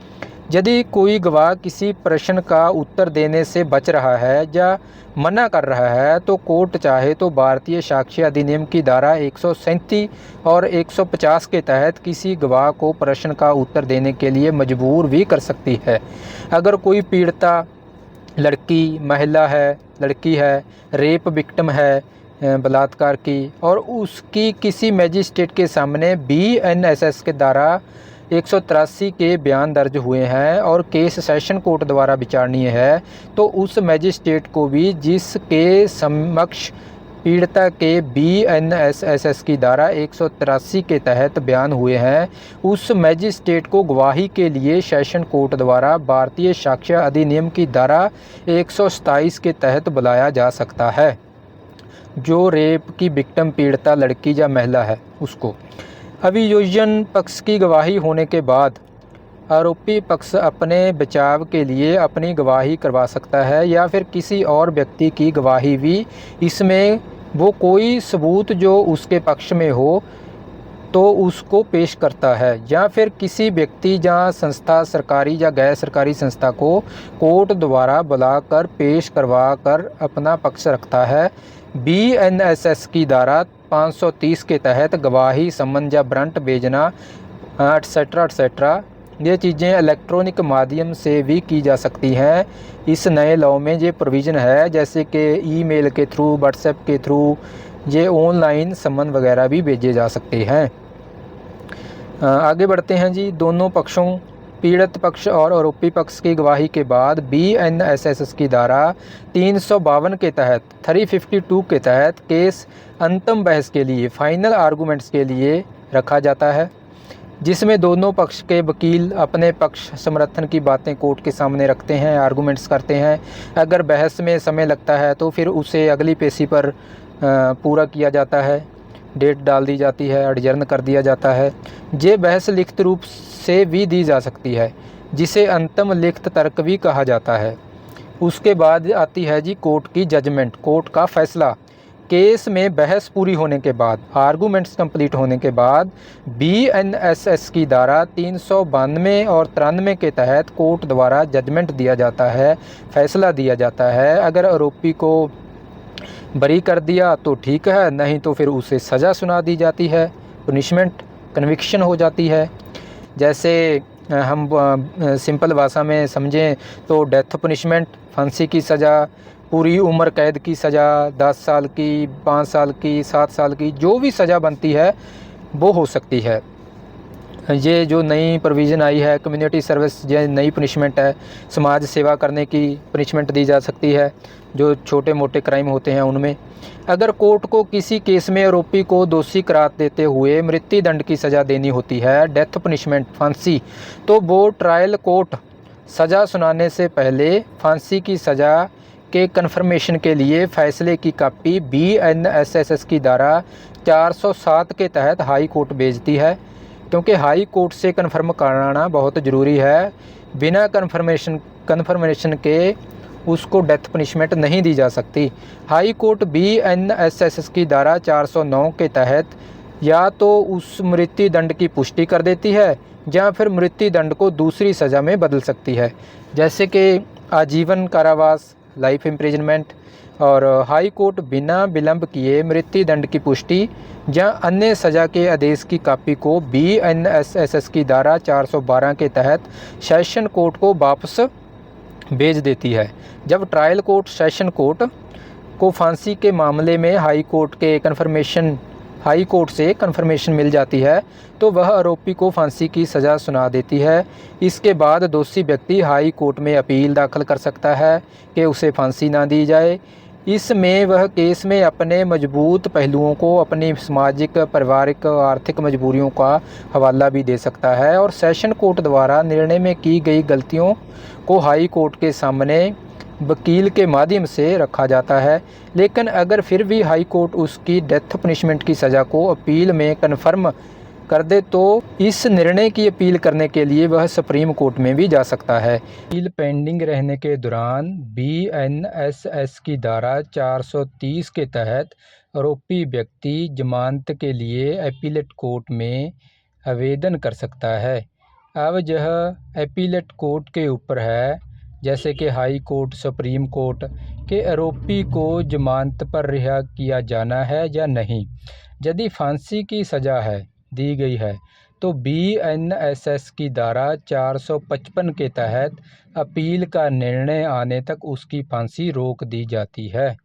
यदि कोई गवाह किसी प्रश्न का उत्तर देने से बच रहा है या मना कर रहा है तो कोर्ट चाहे तो भारतीय साक्ष्य अधिनियम की धारा 137 और 150 के तहत किसी गवाह को प्रश्न का उत्तर देने के लिए मजबूर भी कर सकती है। अगर कोई पीड़िता लड़की है, रेप विक्टिम है बलात्कार की और उसकी किसी मजिस्ट्रेट के सामने BNSS के धारा 183 के बयान दर्ज हुए हैं और केस सेशन कोर्ट द्वारा विचारणीय है तो उस मजिस्ट्रेट को भी जिसके समक्ष पीड़िता के BNSS की धारा 183 के तहत बयान हुए हैं उस मजिस्ट्रेट को गवाही के लिए सेशन कोर्ट द्वारा भारतीय साक्ष्य अधिनियम की धारा 127 के तहत बुलाया जा सकता है। जो रेप की विक्टिम पीड़िता लड़की या महिला है उसको। अभियोजन पक्ष की गवाही होने के बाद आरोपी पक्ष अपने बचाव के लिए अपनी गवाही करवा सकता है या फिर किसी और व्यक्ति की गवाही भी। इसमें वो कोई सबूत जो उसके पक्ष में हो तो उसको पेश करता है या फिर किसी व्यक्ति या संस्था, सरकारी या गैर सरकारी संस्था को कोर्ट द्वारा बुलाकर पेश करवा कर अपना पक्ष रखता है। BNSS की धारा 530 के तहत गवाही, समन या वारंट भेजना एटसेट्रा ये चीज़ें इलेक्ट्रॉनिक माध्यम से भी की जा सकती हैं। इस नए लॉ में ये प्रोविज़न है, जैसे कि ईमेल के थ्रू, व्हाट्सएप के थ्रू ये ऑनलाइन समन वगैरह भी भेजे जा सकते हैं। आगे बढ़ते हैं जी। दोनों पक्षों, पीड़ित पक्ष और आरोपी पक्ष की गवाही के बाद BNSS की धारा 352 के तहत 352 के तहत केस अंतिम बहस के लिए, फाइनल आर्गूमेंट्स के लिए रखा जाता है, जिसमें दोनों पक्ष के वकील अपने पक्ष समर्थन की बातें कोर्ट के सामने रखते हैं, आर्गूमेंट्स करते हैं। अगर बहस में समय लगता है तो फिर उसे अगली पेशी पर पूरा किया जाता है, डेट डाल दी जाती है, एडजर्न कर दिया जाता है। ये बहस लिखित रूप से भी दी जा सकती है जिसे अंतिम लिखित तर्क भी कहा जाता है। उसके बाद आती है जी कोर्ट की जजमेंट, कोर्ट का फैसला। केस में बहस पूरी होने के बाद, आर्गूमेंट्स कंप्लीट होने के बाद BNSS की धारा 392 और 93 के तहत कोर्ट द्वारा जजमेंट दिया जाता है, फैसला दिया जाता है। अगर आरोपी को बरी कर दिया तो ठीक है, नहीं तो फिर उसे सज़ा सुना दी जाती है, पनिशमेंट, कन्विक्शन हो जाती है। जैसे हम सिंपल भाषा में समझें तो डेथ पनिशमेंट, फांसी की सज़ा, पूरी उम्र कैद की सज़ा, 10 साल की, 5 साल की, 7 साल की, जो भी सज़ा बनती है वो हो सकती है। ये जो नई प्रोविज़न आई है कम्युनिटी सर्विस, ये नई पनिशमेंट है, समाज सेवा करने की पनिशमेंट दी जा सकती है जो छोटे मोटे क्राइम होते हैं उनमें। अगर कोर्ट को किसी केस में आरोपी को दोषी करार देते हुए मृत्यु दंड की सज़ा देनी होती है, डेथ पनिशमेंट, फांसी, तो वो ट्रायल कोर्ट सज़ा सुनाने से पहले फांसी की सज़ा के कन्फर्मेशन के लिए फ़ैसले की कॉपी BNSS की धारा 407 के तहत हाई कोर्ट भेजती है, क्योंकि हाई कोर्ट से कन्फर्म कराना बहुत ज़रूरी है। बिना कन्फर्मेशन के उसको डेथ पनिशमेंट नहीं दी जा सकती। हाई कोर्ट BNSS की धारा 409 के तहत या तो उस मृत्यु दंड की पुष्टि कर देती है या फिर मृत्यु दंड को दूसरी सज़ा में बदल सकती है, जैसे कि आजीवन कारावास, लाइफ इम्प्रिजनमेंट। और हाई कोर्ट बिना विलंब किए मृत्यु दंड की पुष्टि या अन्य सज़ा के आदेश की कॉपी को BNSS की धारा 412 के तहत सेशन कोर्ट को वापस भेज देती है। जब ट्रायल कोर्ट सेशन कोर्ट को फांसी के मामले में हाई कोर्ट से कन्फर्मेशन मिल जाती है तो वह आरोपी को फांसी की सज़ा सुना देती है। इसके बाद दोषी व्यक्ति हाई कोर्ट में अपील दाखिल कर सकता है कि उसे फांसी ना दी जाए। इसमें वह केस में अपने मजबूत पहलुओं को, अपनी सामाजिक, पारिवारिक, आर्थिक मजबूरियों का हवाला भी दे सकता है और सेशन कोर्ट द्वारा निर्णय में की गई गलतियों को हाई कोर्ट के सामने वकील के माध्यम से रखा जाता है। लेकिन अगर फिर भी हाई कोर्ट उसकी डेथ पनिशमेंट की सज़ा को अपील में कन्फर्म कर दे तो इस निर्णय की अपील करने के लिए वह सुप्रीम कोर्ट में भी जा सकता है। अपील पेंडिंग रहने के दौरान BNSS की धारा 430 के तहत आरोपी व्यक्ति जमानत के लिए अपीलेट कोर्ट में आवेदन कर सकता है। अब यह अपीलेट कोर्ट के ऊपर है, जैसे कि हाई कोर्ट, सुप्रीम कोर्ट, के आरोपी को जमानत पर रिहा किया जाना है या नहीं। यदि फांसी की सज़ा दी गई है तो BNSS की धारा 455 के तहत अपील का निर्णय आने तक उसकी फांसी रोक दी जाती है।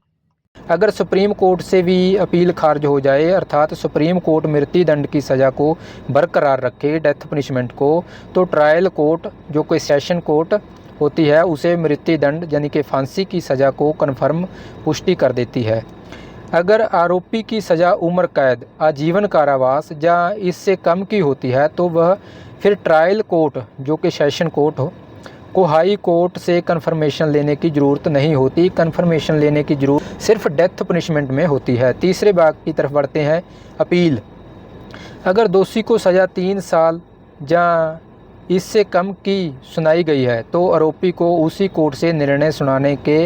अगर सुप्रीम कोर्ट से भी अपील खारिज हो जाए, अर्थात सुप्रीम कोर्ट मृत्यु दंड की सज़ा को बरकरार रखे, डेथ पनिशमेंट को, तो ट्रायल कोर्ट जो कोई सेशन कोर्ट होती है उसे मृत्यु दंड यानी कि फांसी की सज़ा को कन्फर्म पुष्टि कर देती है। अगर आरोपी की सज़ा उम्र कैद, आजीवन कारावास या इससे कम की होती है तो वह फिर ट्रायल कोर्ट जो कि सेशन कोर्ट हो को हाई कोर्ट से कन्फर्मेशन लेने की ज़रूरत नहीं होती। कन्फर्मेशन लेने की ज़रूरत सिर्फ डेथ पनिशमेंट में होती है। तीसरे भाग की तरफ बढ़ते हैं, अपील। अगर दोषी को सज़ा 3 साल या इससे कम की सुनाई गई है तो आरोपी को उसी कोर्ट से निर्णय सुनाने के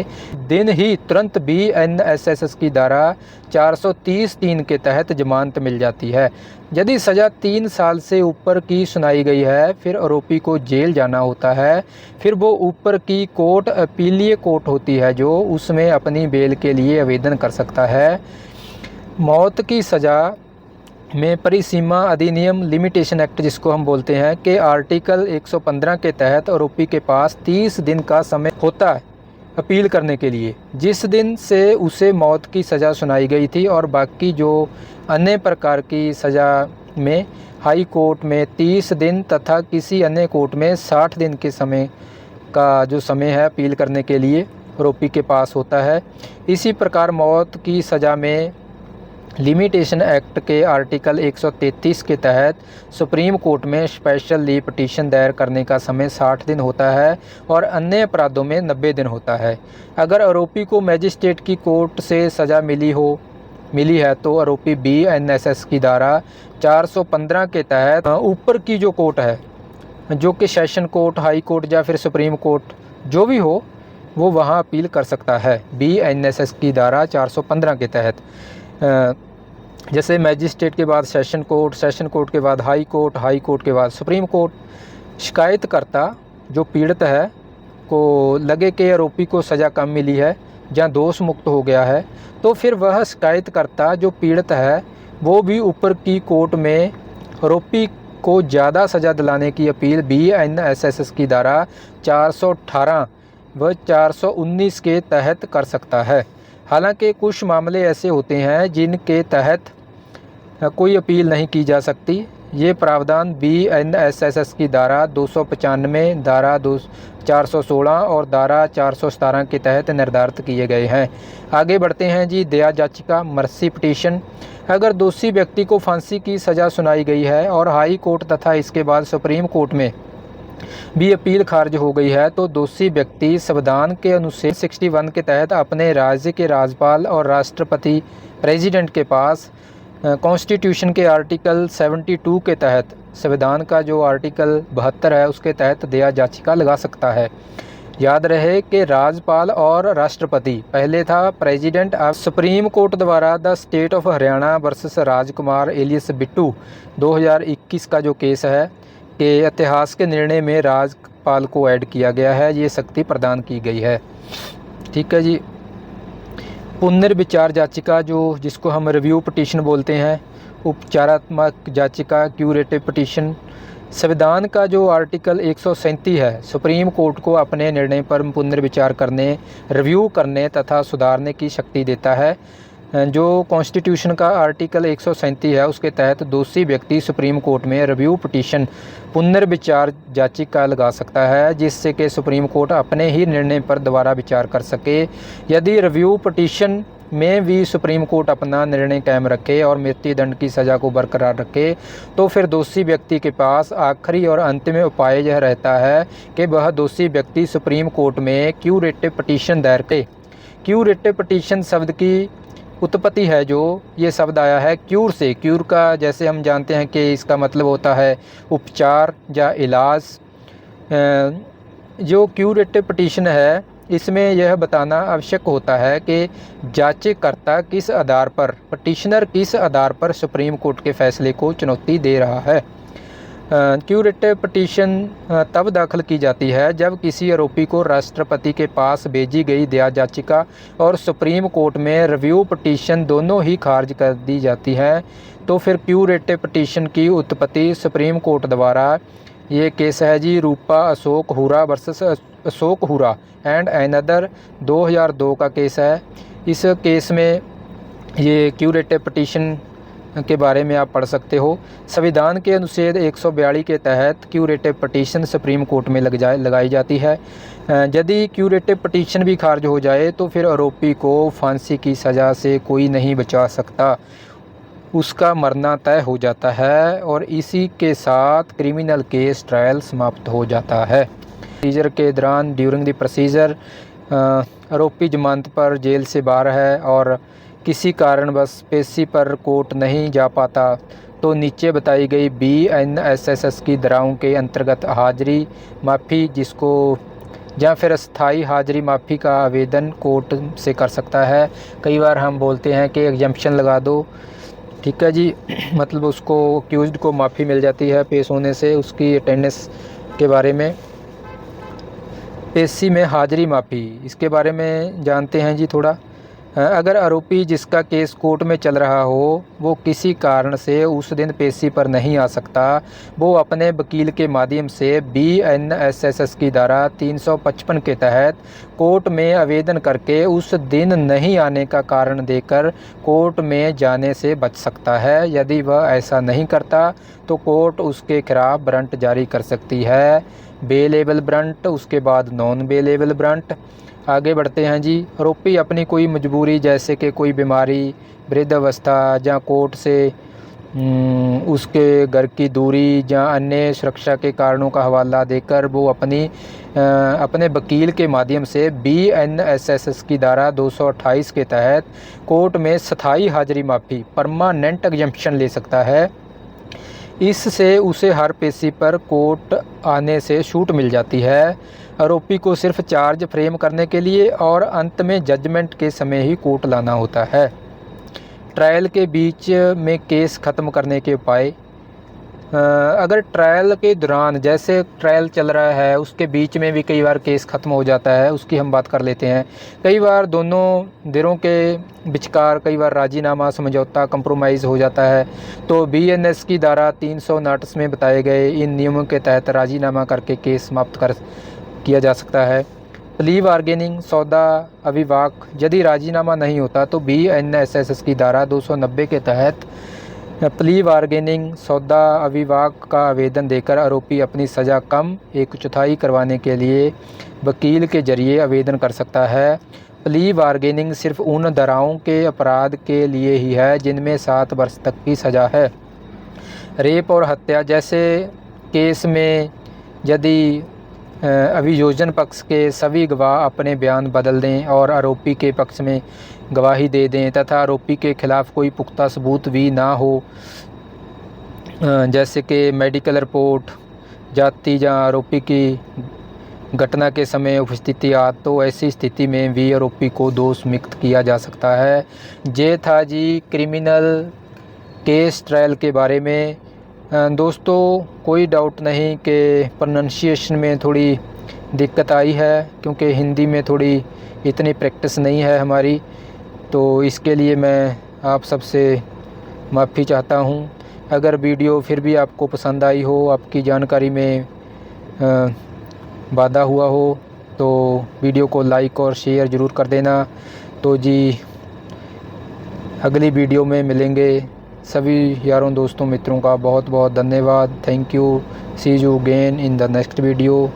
दिन ही तुरंत BNSS की धारा 430(3) के तहत जमानत मिल जाती है। यदि सज़ा 3 साल से ऊपर की सुनाई गई है फिर आरोपी को जेल जाना होता है। फिर वो ऊपर की कोर्ट अपीलीय कोर्ट होती है जो उसमें अपनी बेल के लिए आवेदन कर सकता है। मौत की सज़ा में परिसीमा अधिनियम, लिमिटेशन एक्ट जिसको हम बोलते हैं, के आर्टिकल 115 के तहत आरोपी के पास 30 दिन का समय होता है अपील करने के लिए, जिस दिन से उसे मौत की सज़ा सुनाई गई थी। और बाकी जो अन्य प्रकार की सज़ा में हाई कोर्ट में 30 दिन तथा किसी अन्य कोर्ट में 60 दिन के समय का जो समय है अपील करने के लिए आरोपी के पास होता है। इसी प्रकार मौत की सज़ा में लिमिटेशन एक्ट के आर्टिकल 133 के तहत सुप्रीम कोर्ट में स्पेशल लीव पिटीशन दायर करने का समय 60 दिन होता है और अन्य अपराधों में 90 दिन होता है। अगर आरोपी को मजिस्ट्रेट की कोर्ट से सज़ा मिली है तो आरोपी BNSS की धारा 415 के तहत ऊपर की जो कोर्ट है, जो कि सेशन कोर्ट, हाई कोर्ट या फिर सुप्रीम कोर्ट जो भी हो, वो वहाँ अपील कर सकता है BNSS की धारा 415 के तहत। जैसे मैजिस्ट्रेट के बाद सेशन कोर्ट के बाद हाई कोर्ट के बाद सुप्रीम कोर्ट। शिकायतकर्ता जो पीड़ित है को लगे कि आरोपी को सज़ा कम मिली है या दोष मुक्त हो गया है, तो फिर वह शिकायतकर्ता जो पीड़ित है वो भी ऊपर की कोर्ट में आरोपी को ज़्यादा सज़ा दिलाने की अपील BNSS की धारा 418 व 419 के तहत कर सकता है। हालांकि कुछ मामले ऐसे होते हैं जिनके तहत कोई अपील नहीं की जा सकती। ये प्रावधान BNSS की धारा 295, धारा 416 और धारा 417 के तहत निर्धारित किए गए हैं। आगे बढ़ते हैं जी। दया याचिका, मर्सी पिटीशन। अगर दोषी व्यक्ति को फांसी की सज़ा सुनाई गई है और हाई कोर्ट तथा इसके बाद सुप्रीम कोर्ट में भी अपील खारिज हो गई है, तो दोषी व्यक्ति संविधान के अनुच्छेद 61 के तहत अपने राज्य के राज्यपाल और राष्ट्रपति प्रेसिडेंट के पास कॉन्स्टिट्यूशन के आर्टिकल 72 के तहत, संविधान का जो आर्टिकल 72 है उसके तहत दया याचिका लगा सकता है। याद रहे कि राज्यपाल और राष्ट्रपति, पहले था प्रेसिडेंट। अब सुप्रीम कोर्ट द्वारा the state of Haryana versus Rajkumar alias Bittu 2021 का जो केस है कि इतिहास के निर्णय में राज्यपाल को ऐड किया गया है, ये शक्ति प्रदान की गई है। ठीक है जी। पुनर्विचार याचिका, जो जिसको हम रिव्यू पिटीशन बोलते हैं, उपचारात्मक याचिका, क्यूरेटिव पिटीशन। संविधान का जो आर्टिकल 137 है सुप्रीम कोर्ट को अपने निर्णय पर पुनर्विचार करने, रिव्यू करने तथा सुधारने की शक्ति देता है। जो कॉन्स्टिट्यूशन का आर्टिकल 137 है उसके तहत दोषी व्यक्ति सुप्रीम कोर्ट में रिव्यू पिटीशन, पुनर्विचार याचिका लगा सकता है, जिससे कि सुप्रीम कोर्ट अपने ही निर्णय पर दोबारा विचार कर सके। यदि रिव्यू पिटीशन में भी सुप्रीम कोर्ट अपना निर्णय कायम रखे और मृत्युदंड की सज़ा को बरकरार रखे, तो फिर दोषी व्यक्ति के पास आखिरी और अंतिम उपाय यह रहता है कि वह दोषी व्यक्ति सुप्रीम कोर्ट में क्यूरेटिव पिटीशन दायर करे। क्यूरेटिव पिटीशन शब्द की उत्पत्ति है, जो ये शब्द आया है क्यूर से। क्यूर का जैसे हम जानते हैं कि इसका मतलब होता है उपचार या इलाज। जो क्यूरेटिव पिटीशन है इसमें यह बताना आवश्यक होता है कि जांचकर्ता किस आधार पर, पिटीशनर किस आधार पर सुप्रीम कोर्ट के फैसले को चुनौती दे रहा है। क्यूरेटिव पिटीशन तब दाखिल की जाती है जब किसी आरोपी को राष्ट्रपति के पास भेजी गई दया याचिका और सुप्रीम कोर्ट में रिव्यू पिटीशन दोनों ही खारिज कर दी जाती है, तो फिर क्यूरेटिव पिटीशन की उत्पत्ति सुप्रीम कोर्ट द्वारा, ये केस है जी रूपा अशोक हुरा वर्सेस अशोक हुरा एंड अनदर 2002 का केस है। इस केस में ये क्यूरेटिव पिटीशन के बारे में आप पढ़ सकते हो। संविधान के अनुच्छेद 142 के तहत क्यूरेटिव पिटीशन सुप्रीम कोर्ट में लगाई जाती है। यदि क्यूरेटिव पिटीशन भी खारिज हो जाए तो फिर आरोपी को फांसी की सज़ा से कोई नहीं बचा सकता, उसका मरना तय हो जाता है और इसी के साथ क्रिमिनल केस ट्रायल समाप्त हो जाता है। प्रोसीजर के दौरान, ड्यूरिंग द प्रोसीजर, आरोपी जमानत पर जेल से बाहर है और किसी कारणवश पेशी पर कोर्ट नहीं जा पाता, तो नीचे बताई गई BNSS की धाराओं के अंतर्गत हाजिरी माफ़ी, जिसको या फिर अस्थाई हाजिरी माफ़ी का आवेदन कोर्ट से कर सकता है। कई बार हम बोलते हैं कि एग्जम्पशन लगा दो, ठीक है जी, मतलब उसको अक्यूज्ड को माफ़ी मिल जाती है पेश होने से, उसकी अटेंडेंस के बारे में। पेशी में हाजिरी माफ़ी, इसके बारे में जानते हैं जी थोड़ा। अगर आरोपी जिसका केस कोर्ट में चल रहा हो वो किसी कारण से उस दिन पेशी पर नहीं आ सकता, वो अपने वकील के माध्यम से BNSS की धारा 355 के तहत कोर्ट में आवेदन करके उस दिन नहीं आने का कारण देकर कोर्ट में जाने से बच सकता है। यदि वह ऐसा नहीं करता तो कोर्ट उसके खिलाफ वारंट जारी कर सकती है, बेलेबल वारंट, उसके बाद नॉन बेलेबल वारंट। आगे बढ़ते हैं जी। आरोपी अपनी कोई मजबूरी जैसे कि कोई बीमारी, वृद्धावस्था या कोर्ट से उसके घर की दूरी या अन्य सुरक्षा के कारणों का हवाला देकर वो अपने वकील के माध्यम से BNSS की धारा 228 के तहत कोर्ट में स्थायी हाजिरी माफ़ी, परमानेंट एग्जम्पशन ले सकता है। इससे उसे हर पेशी पर कोर्ट आने से छूट मिल जाती है। आरोपी को सिर्फ चार्ज फ्रेम करने के लिए और अंत में जजमेंट के समय ही कोर्ट लाना होता है। ट्रायल के बीच में केस ख़त्म करने के उपाय, अगर ट्रायल के दौरान, जैसे ट्रायल चल रहा है उसके बीच में भी कई बार केस ख़त्म हो जाता है, उसकी हम बात कर लेते हैं। कई बार दोनों धिरों के विचकार कई बार राजीनामा, समझौता, कंप्रोमाइज़ हो जाता है, तो बीएनएस की धारा 359 में बताए गए इन नियमों के तहत राजीनामा करके केस समाप्त किया जा सकता है। प्ली बार्गेनिंग, सौदा अविवाक, यदि राजीनामा नहीं होता तो बीएनएसएस की धारा 290 के तहत प्ली बार्गेनिंग, सौदा अविवाक का आवेदन देकर आरोपी अपनी सज़ा कम 1/4 करवाने के लिए वकील के जरिए आवेदन कर सकता है। प्ली बार्गेनिंग सिर्फ उन धाराओं के अपराध के लिए ही है जिनमें 7 वर्ष तक की सज़ा है। रेप और हत्या जैसे केस में यदि अभियोजन पक्ष के सभी गवाह अपने बयान बदल दें और आरोपी के पक्ष में गवाही दे दें तथा आरोपी के खिलाफ कोई पुख्ता सबूत भी ना हो, जैसे कि मेडिकल रिपोर्ट, जाति या आरोपी की घटना के समय उपस्थिति आ, तो ऐसी स्थिति में भी आरोपी को दोष मुक्त किया जा सकता है। ये था जी क्रिमिनल केस ट्रायल के बारे में। दोस्तों, कोई डाउट नहीं कि प्रोनंसिएशन में थोड़ी दिक्कत आई है, क्योंकि हिंदी में थोड़ी इतनी प्रैक्टिस नहीं है हमारी, तो इसके लिए मैं आप सबसे माफ़ी चाहता हूँ। अगर वीडियो फिर भी आपको पसंद आई हो, आपकी जानकारी में बाधा हुआ हो, तो वीडियो को लाइक और शेयर ज़रूर कर देना। तो जी, अगली वीडियो में मिलेंगे। सभी यारों, दोस्तों, मित्रों का बहुत बहुत धन्यवाद। Thank you. See you again in the next video.